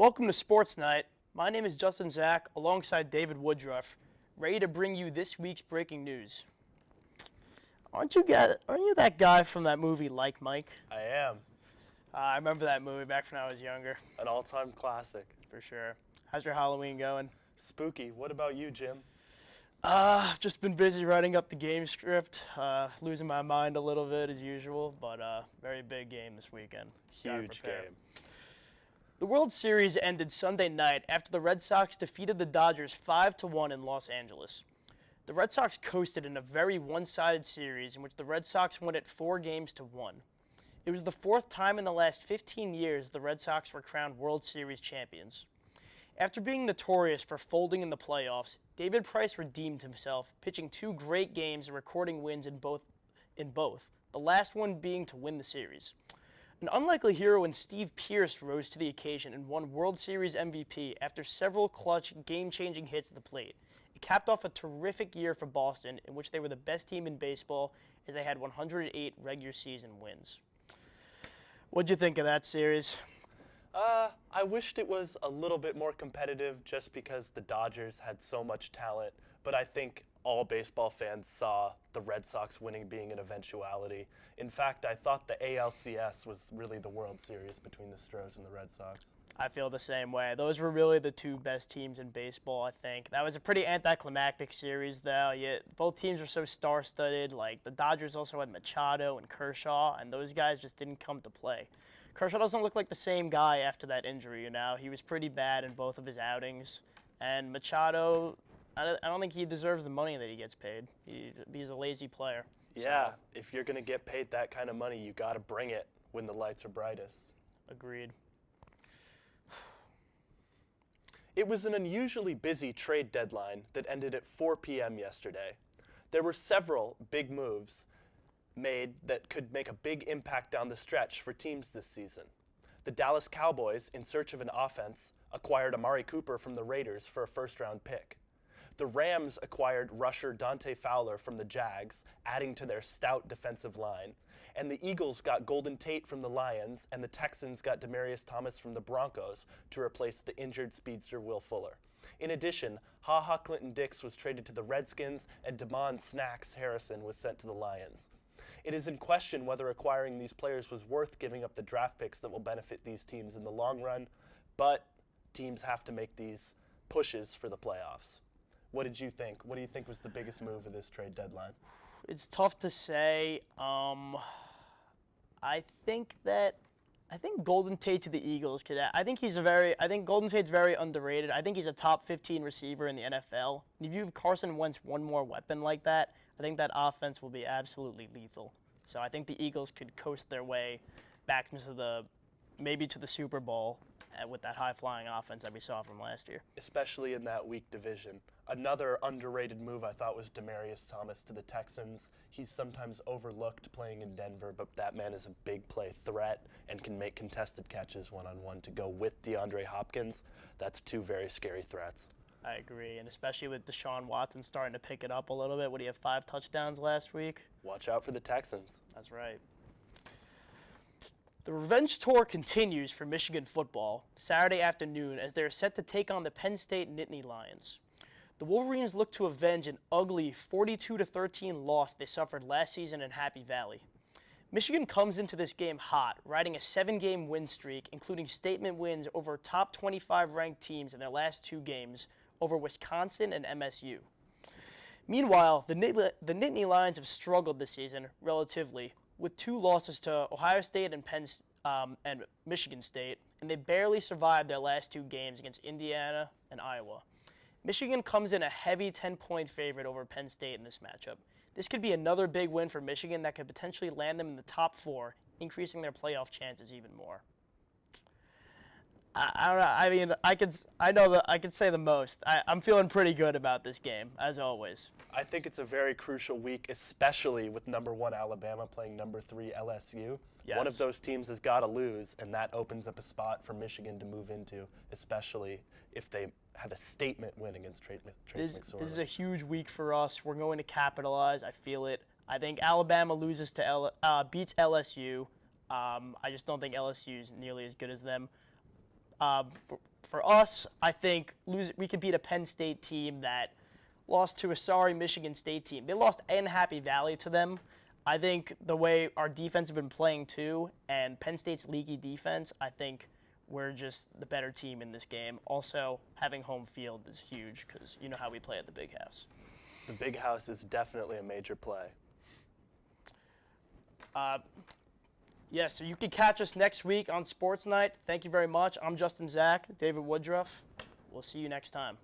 Welcome to Sportsnite. My name is Justin Zach, alongside David Woodruff, ready to bring you this week's breaking news. Aren't you that guy from that movie Like Mike? I am. I remember that movie back when I was younger. An all-time classic. For sure. How's your Halloween going? Spooky. What about you, Jim? I've just been busy writing up the game script, losing my mind a little bit as usual, but very big game this weekend. Huge game. The World Series ended Sunday night after the Red Sox defeated the Dodgers 5-1 in Los Angeles. The Red Sox coasted in a very one-sided series in which the Red Sox won it 4-1. It was the fourth time in the last 15 years the Red Sox were crowned World Series champions. After being notorious for folding in the playoffs, David Price redeemed himself, pitching two great games and recording wins in both, the last one being to win the series. An unlikely hero in Steve Pearce rose to the occasion and won World Series MVP after several clutch, game-changing hits at the plate. It capped off a terrific year for Boston, in which they were the best team in baseball as they had 108 regular season wins. What'd you think of that series? I wished it was a little bit more competitive just because the Dodgers had so much talent, but I think all baseball fans saw the Red Sox winning being an eventuality. In fact, I thought the ALCS was really the World Series between the Stros and the Red Sox. I feel the same way. Those were really the two best teams in baseball, I think. That was a pretty anticlimactic series, though. Yet both teams were so star-studded. Like, the Dodgers also had Machado and Kershaw, and those guys just didn't come to play. Kershaw doesn't look like the same guy after that injury, you know. He was pretty bad in both of his outings. And Machado, I don't think he deserves the money that he gets paid. He's a lazy player. Yeah, so, if you're going to get paid that kind of money, you got to bring it when the lights are brightest. Agreed. It was an unusually busy trade deadline that ended at 4 p.m. yesterday. There were several big moves made that could make a big impact down the stretch for teams this season. The Dallas Cowboys, in search of an offense, acquired Amari Cooper from the Raiders for a first-round pick. The Rams acquired rusher Dante Fowler from the Jags, adding to their stout defensive line. And the Eagles got Golden Tate from the Lions, and the Texans got Demaryius Thomas from the Broncos to replace the injured speedster Will Fuller. In addition, Ha-Ha Clinton-Dix was traded to the Redskins, and Damon Snacks Harrison was sent to the Lions. It is in question whether acquiring these players was worth giving up the draft picks that will benefit these teams in the long run, but teams have to make these pushes for the playoffs. What did you think? What do you think was the biggest move of this trade deadline? It's tough to say. I think Golden Tate to the Eagles could. I think Golden Tate's very underrated. I think he's a top 15 receiver in the NFL. And if you give Carson Wentz one more weapon like that, I think that offense will be absolutely lethal. So I think the Eagles could coast their way back into maybe to the Super Bowl with that high-flying offense that we saw from last year. Especially in that weak division. Another underrated move I thought was Demaryius Thomas to the Texans. He's sometimes overlooked playing in Denver, but that man is a big play threat and can make contested catches one-on-one to go with DeAndre Hopkins. That's two very scary threats. I agree, and especially with Deshaun Watson starting to pick it up a little bit. What, do you have 5 touchdowns last week? Watch out for the Texans. That's right. The revenge tour continues for Michigan football Saturday afternoon as they are set to take on the Penn State Nittany Lions. The Wolverines look to avenge an ugly 42-13 loss they suffered last season in Happy Valley. Michigan comes into this game hot, riding a 7-game win streak, including statement wins over top 25 ranked teams in their last 2 games over Wisconsin and MSU. Meanwhile, the Nittany Lions have struggled this season relatively, with 2 losses to Ohio State and Michigan State, and they barely survived their last 2 games against Indiana and Iowa. Michigan comes in a heavy 10-point favorite over Penn State in this matchup. This could be another big win for Michigan that could potentially land them in the top 4, increasing their playoff chances even more. I don't know. I mean, I could say the most. I'm feeling pretty good about this game, as always. I think it's a very crucial week, especially with number 1 Alabama playing number 3 LSU. Yes. One of those teams has got to lose, and that opens up a spot for Michigan to move into, especially if they have a statement win against Trace McSorley. This is a huge week for us. We're going to capitalize. I feel it. I think Alabama beats LSU. I just don't think LSU is nearly as good as them. for us, I think we could beat a Penn State team that lost to a sorry Michigan State team. They lost in Happy Valley to them. I think the way our defense has been playing too, and Penn State's leaky defense, I think we're just the better team in this game. Also, having home field is huge because you know how we play at the Big House. The Big House is definitely a major play. Yeah, so you can catch us next week on Sportsnite. Thank you very much. I'm Justin Zach, David Woodruff. We'll see you next time.